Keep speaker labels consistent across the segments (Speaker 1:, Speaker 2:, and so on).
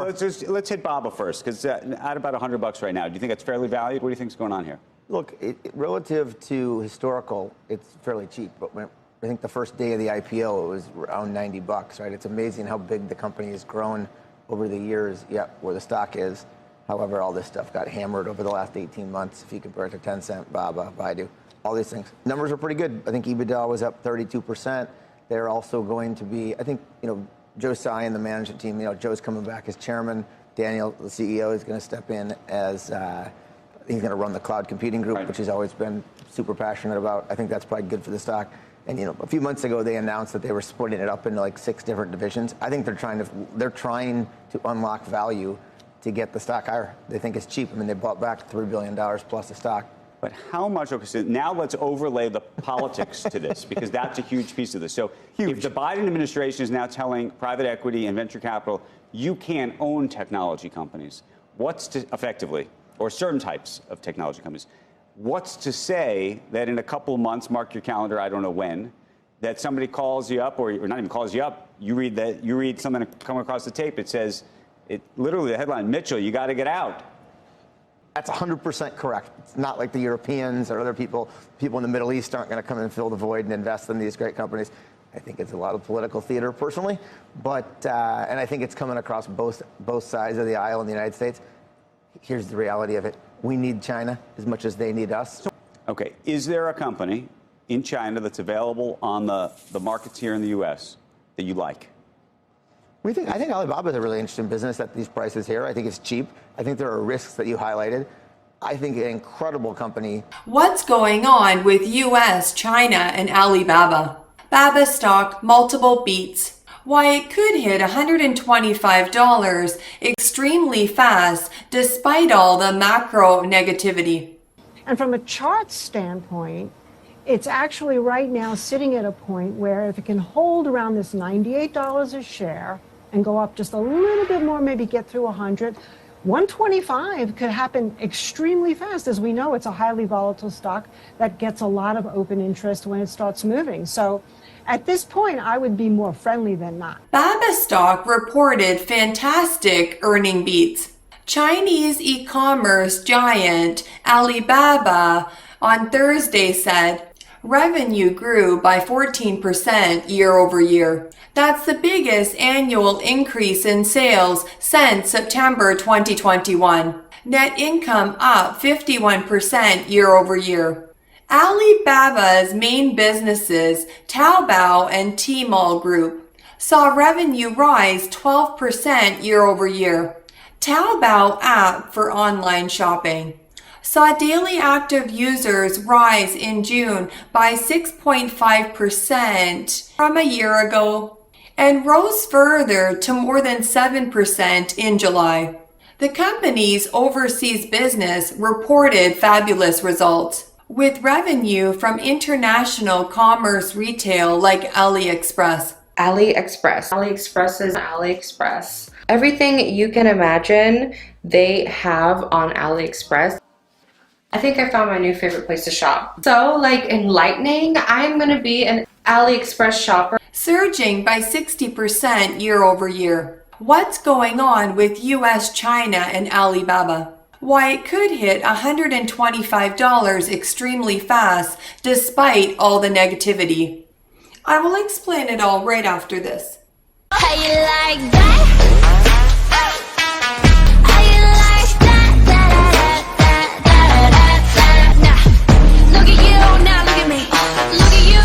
Speaker 1: let's hit Baba first, because at about $100 right now, do you think that's fairly valued? What do you think is going on here?
Speaker 2: Look, relative to historical, it's fairly cheap. But I think the first day of the IPO, it was around $90, right? It's amazing how big the company has grown over the years, where the stock is. However, all this stuff got hammered over the last 18 months. If you compare it to Tencent, Baba, Baidu, all these things. Numbers are pretty good. I think EBITDA was up 32%. They're also going to be, I think, Joe Tsai and the management team, Joe's coming back as chairman. Daniel, the CEO, is going to step in as, he's going to run the cloud computing group, which he's always been super passionate about. I think that's probably good for the stock. And, a few months ago, they announced that they were splitting it up into like 6 different divisions. I think they're trying to unlock value to get the stock higher. They think it's cheap. I mean, they bought back $3 billion plus the stock.
Speaker 1: But how much? Okay, so now let's overlay the politics to this, because that's a huge piece of this. So if the Biden administration is now telling private equity and venture capital, you can't own technology companies, effectively, or certain types of technology companies, what's to say that in a couple of months, mark your calendar, I don't know when, that somebody calls you up, or not even calls you up, you read something come across the tape, it says, literally the headline, Mitchell, you got to get out.
Speaker 2: That's 100% correct. It's not like the Europeans or other people in the Middle East aren't going to come and fill the void and invest in these great companies. I think it's a lot of political theater, personally, but and I think it's coming across both sides of the aisle in the United States. Here's the reality of it: we need China as much as they need us.
Speaker 1: Okay, is there a company in China that's available on the markets here in the U.S. that you like?
Speaker 2: I think Alibaba is a really interesting business at these prices here. I think it's cheap. I think there are risks that you highlighted. I think an incredible company.
Speaker 3: What's going on with US, China, and Alibaba? Baba stock multiple beats. Why it could hit $125 extremely fast despite all the macro negativity.
Speaker 4: And from a chart standpoint, it's actually right now sitting at a point where if it can hold around this $98 a share and go up just a little bit more, maybe get through 100, 125 could happen extremely fast. As we know, it's a highly volatile stock that gets a lot of open interest when it starts moving. So at this point, I would be more friendly than not.
Speaker 3: Baba stock reported fantastic earning beats. Chinese e-commerce giant Alibaba on Thursday said revenue grew by 14% year over year. That's the biggest annual increase in sales since September 2021. Net income up 51% year over year. Alibaba's main businesses, Taobao and Tmall Group, saw revenue rise 12% year over year. Taobao app for online shopping saw daily active users rise in June by 6.5% from a year ago and rose further to more than 7% in July. The company's overseas business reported fabulous results, with revenue from international commerce retail like AliExpress.
Speaker 5: AliExpress is AliExpress. Everything you can imagine, they have on AliExpress. I think I found my new favorite place to shop. So, enlightening, I'm gonna be an AliExpress shopper.
Speaker 3: Surging by 60% year over year. What's going on with US, China, and Alibaba? Why it could hit $125 extremely fast despite all the negativity. I will explain it all right after this.
Speaker 6: How you like that? How you like that? Nah. Look at you, now look at me. Look at you.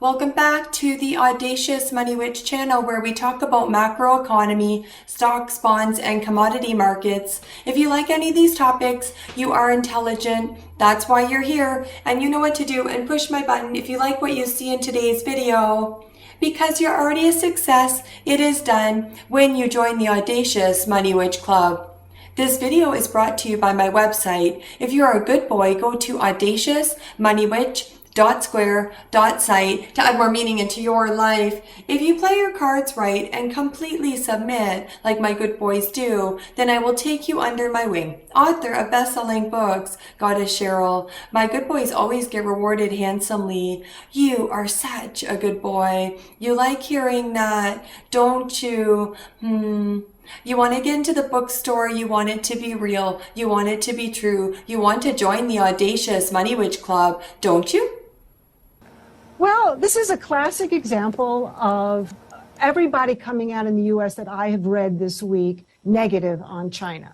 Speaker 3: Welcome back to the Audacious Money Witch channel, where we talk about macroeconomy, stocks, bonds, and commodity markets. If you like any of these topics, you are intelligent. That's why you're here, and you know what to do, and push my button if you like what you see in today's video. Because you're already a success, it is done when you join the Audacious Money Witch Club. This video is brought to you by my website. If you're a good boy, go to audaciousmoneywitch.square.site to add more meaning into your life. If you play your cards right and completely submit like my good boys do, then I will take you under my wing. Author of best-selling books, Goddess Cheryl. My good boys always get rewarded handsomely. You are such a good boy. You like hearing that, don't you? You want to get into the bookstore, you want it to be real, you want it to be true, you want to join the Audacious Money Witch Club, don't you?
Speaker 4: Well, this is a classic example of everybody coming out in the US that I have read this week negative on China.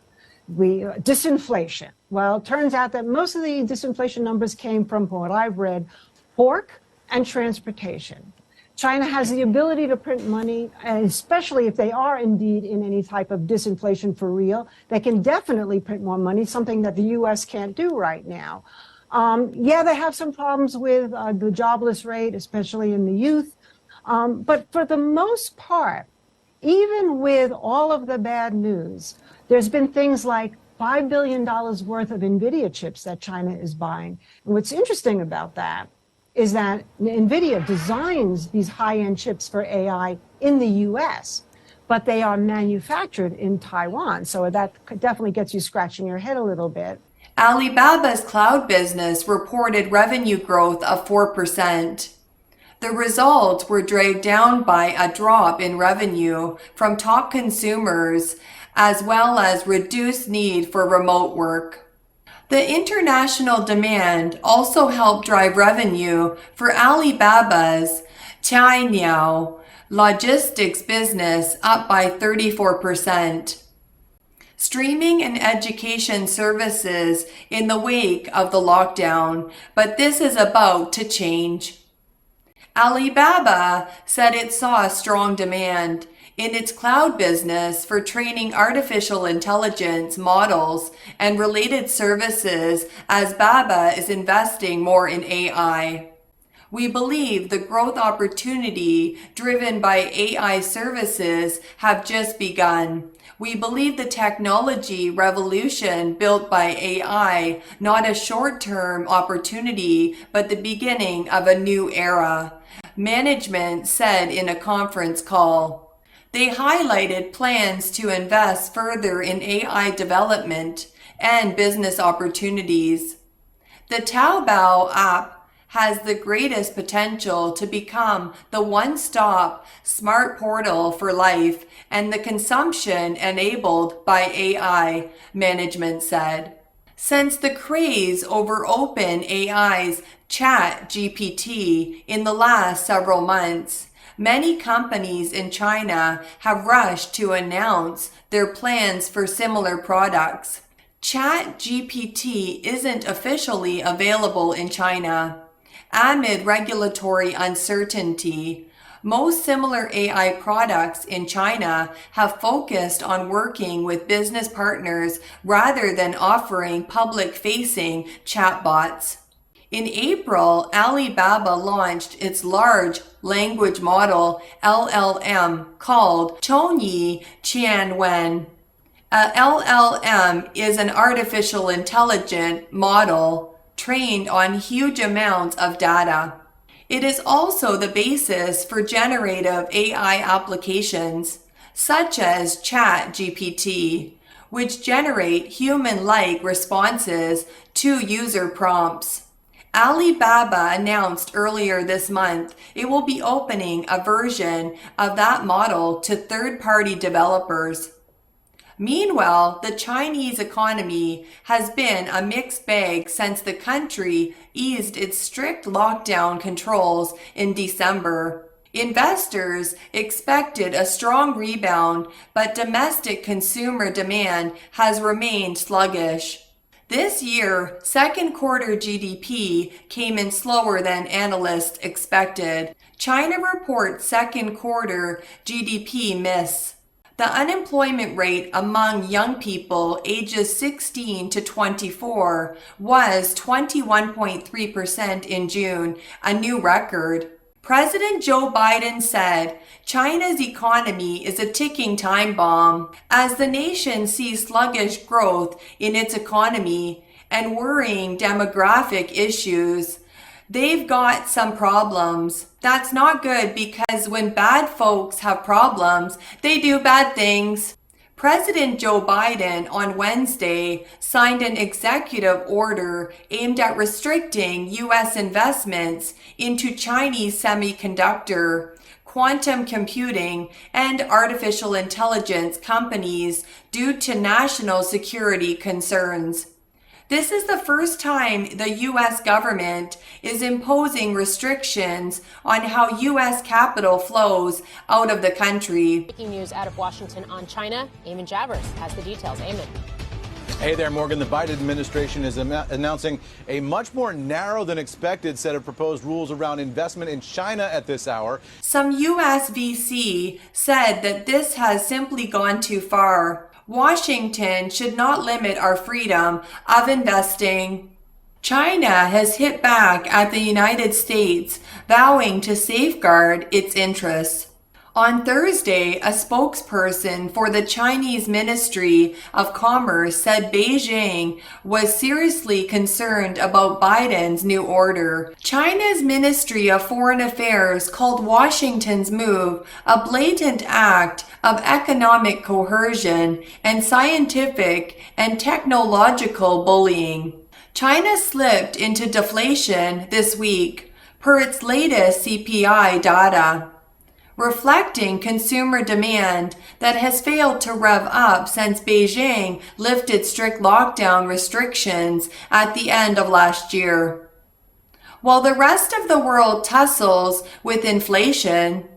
Speaker 4: Disinflation. Well, it turns out that most of the disinflation numbers came from what I've read, pork and transportation. China has the ability to print money, and especially if they are indeed in any type of disinflation for real, they can definitely print more money, something that the US can't do right now. Yeah, they have some problems with the jobless rate, especially in the youth. But for the most part, even with all of the bad news, there's been things like $5 billion worth of NVIDIA chips that China is buying. And what's interesting about that is that NVIDIA designs these high-end chips for AI in the US, but they are manufactured in Taiwan. So that definitely gets you scratching your head a little bit.
Speaker 3: Alibaba's cloud business reported revenue growth of 4%. The results were dragged down by a drop in revenue from top consumers, as well as reduced need for remote work. The international demand also helped drive revenue for Alibaba's Cainiao logistics business up by 34%. Streaming and education services in the wake of the lockdown, but this is about to change. Alibaba said it saw strong demand in its cloud business for training artificial intelligence models and related services as Baba is investing more in AI. We believe the growth opportunity driven by AI services have just begun. We believe the technology revolution built by AI, not a short-term opportunity, but the beginning of a new era, management said in a conference call. They highlighted plans to invest further in AI development and business opportunities. The Taobao app has the greatest potential to become the one-stop smart portal for life and the consumption enabled by AI, management said. Since the craze over OpenAI's ChatGPT in the last several months, many companies in China have rushed to announce their plans for similar products. ChatGPT isn't officially available in China. Amid regulatory uncertainty, most similar AI products in China have focused on working with business partners rather than offering public-facing chatbots. In April, Alibaba launched its large language model LLM called Chongyi Qianwen. A LLM is an artificial intelligence model trained on huge amounts of data. It is also the basis for generative AI applications, such as ChatGPT, which generate human-like responses to user prompts. Alibaba announced earlier this month it will be opening a version of that model to third-party developers. Meanwhile, the Chinese economy has been a mixed bag since the country eased its strict lockdown controls in December. Investors expected a strong rebound, but domestic consumer demand has remained sluggish. This year, second quarter GDP came in slower than analysts expected. China reports second quarter GDP miss. The unemployment rate among young people ages 16 to 24 was 21.3% in June, a new record. President Joe Biden said China's economy is a ticking time bomb as the nation sees sluggish growth in its economy and worrying demographic issues. They've got some problems. That's not good because when bad folks have problems, they do bad things. President Joe Biden on Wednesday signed an executive order aimed at restricting U.S. investments into Chinese semiconductor, quantum computing, and artificial intelligence companies due to national security concerns. This is the first time the U.S. government is imposing restrictions on how U.S. capital flows out of the country.
Speaker 7: Breaking news out of Washington on China. Eamon Javers has the details. Eamon.
Speaker 8: Hey there, Morgan. The Biden administration is announcing a much more narrow than expected set of proposed rules around investment in China at this hour.
Speaker 3: Some U.S. VC said that this has simply gone too far. Washington should not limit our freedom of investing. China has hit back at the United States, vowing to safeguard its interests. On Thursday, a spokesperson for the Chinese Ministry of Commerce said Beijing was seriously concerned about Biden's new order. China's Ministry of Foreign Affairs called Washington's move a blatant act of economic coercion and scientific and technological bullying. China slipped into deflation this week, per its latest CPI data, reflecting consumer demand that has failed to rev up since Beijing lifted strict lockdown restrictions at the end of last year. While the rest of the world tussles with inflation,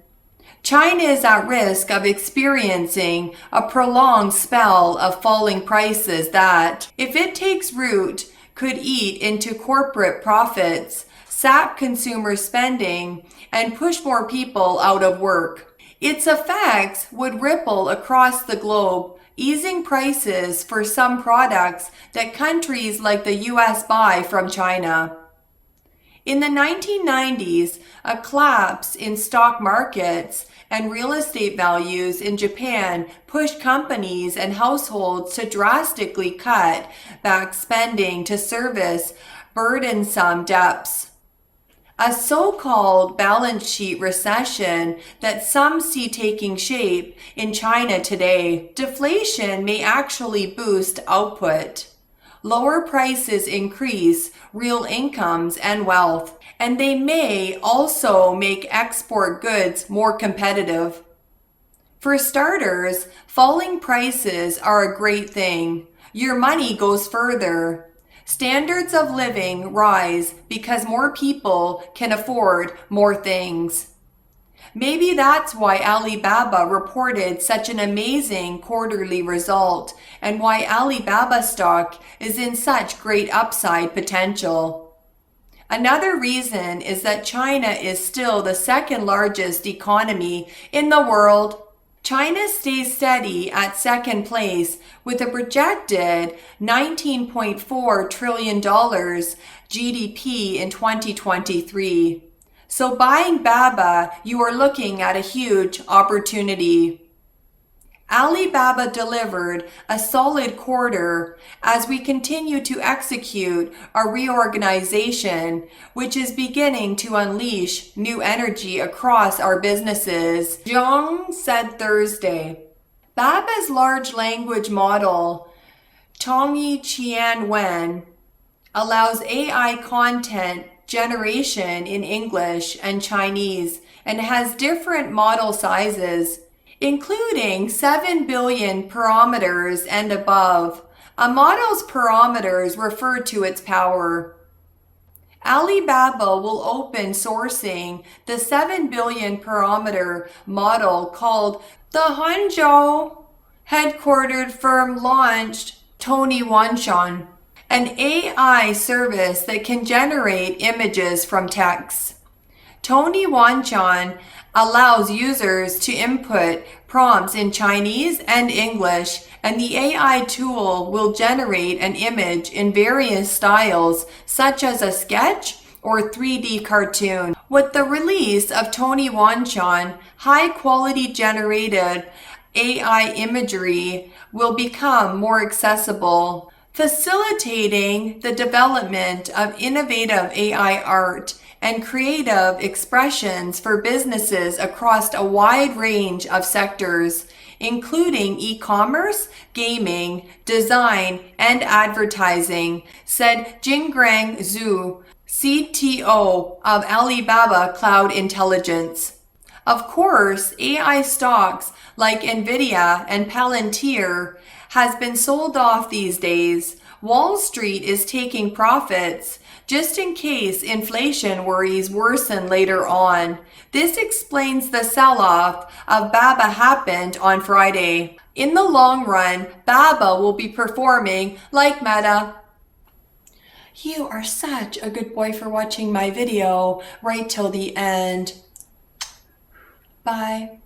Speaker 3: China is at risk of experiencing a prolonged spell of falling prices that, if it takes root, could eat into corporate profits, sap consumer spending, and push more people out of work. Its effects would ripple across the globe, easing prices for some products that countries like the US buy from China. In the 1990s, a collapse in stock markets and real estate values in Japan pushed companies and households to drastically cut back spending to service burdensome debts. A so-called balance sheet recession that some see taking shape in China today. Deflation may actually boost output. Lower prices increase real incomes and wealth, and they may also make export goods more competitive. For starters, falling prices are a great thing. Your money goes further. Standards of living rise because more people can afford more things. Maybe that's why Alibaba reported such an amazing quarterly result and why Alibaba stock is in such great upside potential. Another reason is that China is still the second largest economy in the world. China stays steady at second place with a projected $19.4 trillion GDP in 2023. So buying BABA, you are looking at a huge opportunity. Alibaba delivered a solid quarter as we continue to execute our reorganization, which is beginning to unleash new energy across our businesses. Zhang said Thursday. Baba's large language model, Tongyi Qianwen, allows AI content generation in English and Chinese and has different model sizes, including 7 billion parameters and above. A model's parameters refer to its power. Alibaba will open sourcing the 7 billion parameter model called the Hangzhou headquartered firm launched Tony Wanshan, an AI service that can generate images from text. Tony Wanshan allows users to input prompts in Chinese and English, and the AI tool will generate an image in various styles, such as a sketch or 3D cartoon. With the release of Tony Wanshan, high-quality generated AI imagery will become more accessible, facilitating the development of innovative AI art and creative expressions for businesses across a wide range of sectors, including e-commerce, gaming, design, and advertising, said Jinggrang Zhu, CTO of Alibaba Cloud Intelligence. Of course, AI stocks like Nvidia and Palantir has been sold off these days. Wall Street is taking profits just in case inflation worries worsen later on. This explains the sell-off of BABA happened on Friday. In the long run, BABA will be performing like Meta. You are such a good boy for watching my video right till the end. Bye.